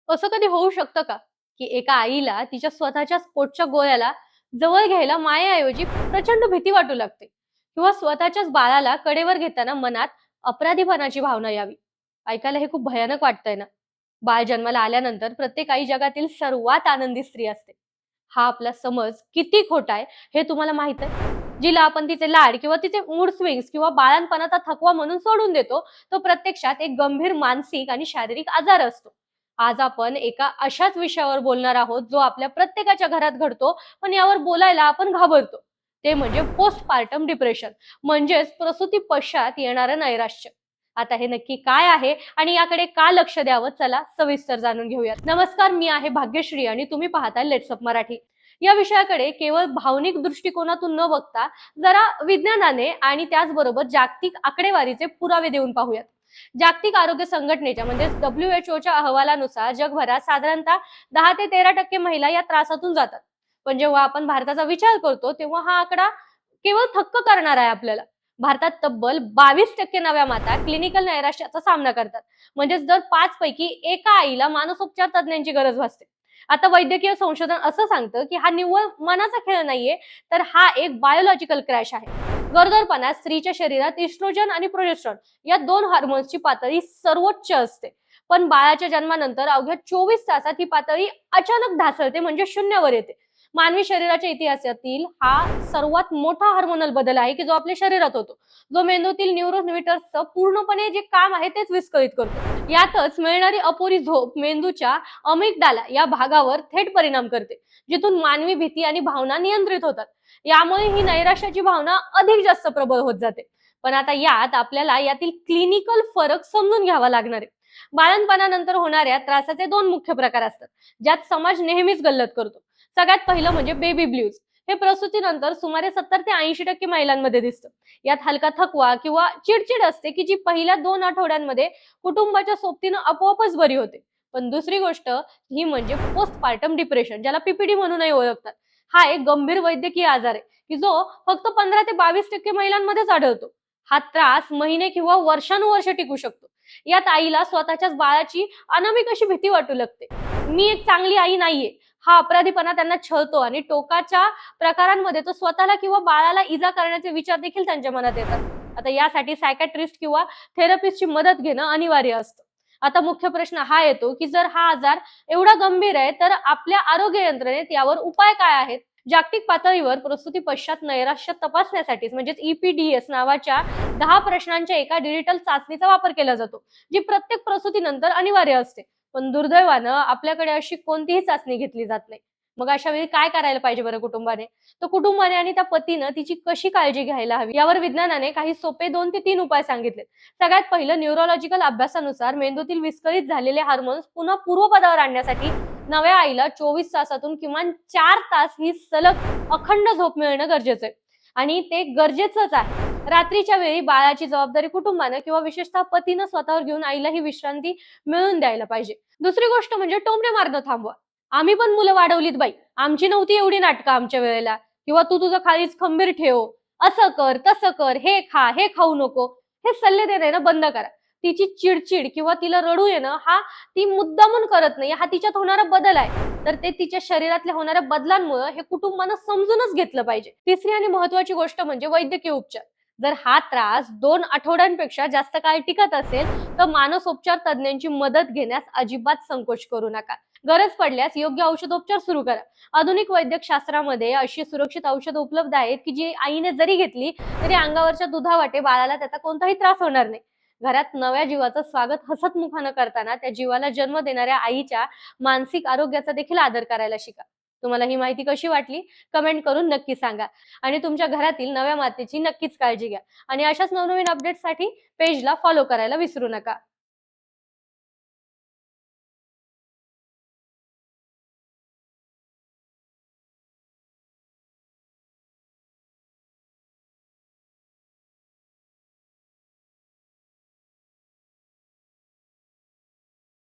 असं कधी होऊ शकतं का, की एका आईला तिच्या स्वतःच्याच पोटच्या गोळ्याला जवळ घ्यायला मायेऐवजी प्रचंड भीती वाटू लागते किंवा स्वतःच्याच बाळाला कडेवर घेताना मनात अपराधीपणाची भावना यावी. ऐकायला हे खूप भयानक वाटतंय ना? बाळ जन्माला आल्यानंतर प्रत्येक आई जगातील सर्वात आनंदी स्त्री असते. हा आपला समज किती खोटा आहे हे तुम्हाला माहित आहे? जिला आपण तिचे लाड किंवा तिचे मूड स्विंग्स किंवा बाळंतपणाचा थकवा म्हणून सोडून देतो, तो प्रत्यक्षात एक गंभीर मानसिक आणि शारीरिक आजार असतो. आज आपण एका अशाच विषयावर बोलणार आहोत, जो आपल्या प्रत्येकाच्या घरात घडतो, पण यावर बोलायला आपण घाबरतो. ते म्हणजे पोस्टपार्टम डिप्रेशन, म्हणजेच प्रसूती पश्चात येणारं नैराश्य. आता हे नक्की काय आहे आणि याकडे का लक्ष द्यावं, चला सविस्तर जाणून घेऊयात. नमस्कार, मी आहे भाग्यश्री आणि तुम्ही पाहताय लेट्स अप मराठी. या विषयाकडे केवळ भावनिक दृष्टिकोनातून न बघता जरा विज्ञानाने आणि त्याचबरोबर जागतिक आकडेवारीचे पुरावे देऊन पाहूयात. जागतिक आरोग्य संघटनेच्या म्हणजे WHO च्या अहवालानुसार जगभरात साधारणतः 10 ते 13% महिला या त्रासातून जातात. पण जेव्हा आपण भारताचा विचार करतो तेव्हा हा आकडा केवळ थक्क करणारा आहे आपल्याला. भारतात तब्बल 22% नव्या माता क्लिनिकल नैराश्याचा सामना करतात. म्हणजेच दर 5 पैकी एका आईला मानसोपचार तज्ञांची गरज भासते. आता वैद्यकीय संशोधन असं सांगतं की हा निव्वळ मनाचा खेळ नाहीये, तर हा एक बायोलॉजिकल क्रॅश आहे. गरोदरपणात स्त्रीच्या शरीरात इस्ट्रोजन आणि प्रोजेस्टेरॉन या दोन हार्मोन्सची पातळी सर्वोच्च असते. पण बाळाच्या जन्मानंतर अवघ्या 24 तासात ही पातळी अचानक ढासळते, म्हणजे शून्यावर येते. मानवी शरीराच्या इतिहासातील हा सर्वात मोठा हार्मोनल बदल आहे की जो आपल्या शरीरात होतो, जो मेंदूतील न्यूरोट्रान्समीटर्सचं पूर्णपणे जे काम आहे तेच विस्कळीत करतो. यातच मिळणारी अपुरी झोप मेंदूच्या अमिगडाला या भागावर थेट परिणाम करते, जिथून मानवी भीती आणि भावना नियंत्रित होतात. यामुळे ही नैराश्याची भावना अधिक जास्त प्रबळ होत जाते. पण आता यात आपल्याला यातील क्लिनिकल फरक समजून घ्यावा लागणार आहे. बाळंतपणानंतर होणाऱ्या त्रासाचे दोन मुख्य प्रकार असतात, ज्यात समाज नेहमीच गल्लत करतो. सगळ्यात पहिलं म्हणजे बेबी ब्ल्यूज. हे प्रसूतीनंतर सुमारे 70 ते 80% महिलांमध्ये दिसतं. यात हलका थकवा किंवा चिडचिड असते की जी पहिल्या 2 आठवड्यांमध्ये कुटुंबाच्या सोबतीनं आपोआपच बरी होते. पण दुसरी गोष्ट ही म्हणजे पोस्टपार्टम डिप्रेशन, ज्याला पीपीडी म्हणूनही ओळखतात. हा एक गंभीर वैद्यकीय आजार आहे की जो फक्त 15 ते 22% महिलांमध्येच आढळतो. हा त्रास महिने किंवा वर्षानुवर्ष टिकू शकतो. यात आईला स्वतःच्याच बाळाची अनामिक अशी भीती वाटू लागते. मी एक चांगली आई नाहीये, हा अपराधीपणा त्यांना छळतो आणि टोकाच्या प्रकारांमध्ये तो स्वतःला किंवा बाळाला इजा करण्याचे विचार देखील त्यांच्या मनात येतात. आता यासाठी सायकॅट्रिस्ट किंवा थेरपिस्टची मदत घेणं अनिवार्य असतं. आता मुख्य प्रश्न हा येतो की जर हा आजार एवढा गंभीर आहे, तर आपल्या आरोग्य यंत्रणेत यावर उपाय काय आहेत? जागतिक पातळीवर प्रसूती पश्चात नैराश्य तपासण्यासाठीच म्हणजेच EPDS नावाच्या 10 प्रश्नांच्या एका डिजिटल चाचणीचा वापर केला जातो, जी प्रत्येक प्रसूतीनंतर अनिवार्य असते. पण दुर्दैवानं आपल्याकडे अशी कोणतीही चाचणी घेतली जात नाही. मग अशा वेळी काय करायला पाहिजे बरं कुटुंबाने? तर कुटुंबाने आणि त्या पतीनं तिची कशी काळजी घ्यायला हवी, यावर विज्ञानाने काही सोपे 2 ते 3 उपाय सांगितले. सगळ्यात पहिलं, न्यूरोलॉजिकल अभ्यासानुसार मेंदूतील विस्कळीत झालेले हार्मोन्स पुन्हा पूर्वपदावर आणण्यासाठी नव्या आईला 24 तासातून किमान 4 तास ही सलग अखंड झोप मिळणं गरजेचं आहे. आणि ते गरजेचंच आहे. रात्रीच्या वेळी बाळाची जबाबदारी कुटुंबानं किंवा विशेषतः पतीनं स्वतःवर घेऊन आईला ही विश्रांती मिळवून द्यायला पाहिजे. दुसरी गोष्ट म्हणजे टोमणे मारणं थांबवा. आम्ही पण मुलं वाढवलीत बाई, आमची नव्हती एवढी नाटकं आमच्या वेळेला, किंवा तू तुझं खालीच खंबीर ठेव, असं कर तसं कर, हे खा हे खाऊ नको, हे सल्ले देणं बंद करा. तिची चिडचिड किंवा तिला रडू येणं हा ती मुद्दामून करत नाही, हा तिच्यात होणारा बदल आहे. तर ते तिच्या शरीरातल्या होणाऱ्या बदलांमुळे हे कुटुंबानं समजूनच घेतलं पाहिजे. तिसरी आणि महत्वाची गोष्ट म्हणजे वैद्यकीय उपचार. जर हा त्रास 2 आठवड्यांपेक्षा जास्त काळ टिकत असेल, तर मानसोपचार तज्ञांची मदत घेण्यास अजिबात संकोच करू नका. गरज पडल्यास योग्य औषधोपचार सुरू करा. आधुनिक वैद्यक शास्त्रामध्ये अशी सुरक्षित औषधं उपलब्ध आहेत की जी आईने जरी घेतली तरी अंगावरच्या दुधावाटे बाळाला त्याचा कोणताही त्रास होणार नाही. घरात नव्या जीवाचं स्वागत हसतमुखानं करताना त्या जीवाला जन्म देणाऱ्या आईच्या मानसिक आरोग्याचा देखील आदर करायला शिका. तुम्हाला ही माहिती कशी वाटली? कमेंट करून नक्की सांगा. आणि तुमच्या घरातील नव्या मातेची नक्कीच काळजी घ्या. आणि अशाच नवनवीन अपडेट्ससाठी पेजला फॉलो करायला विसरू नका.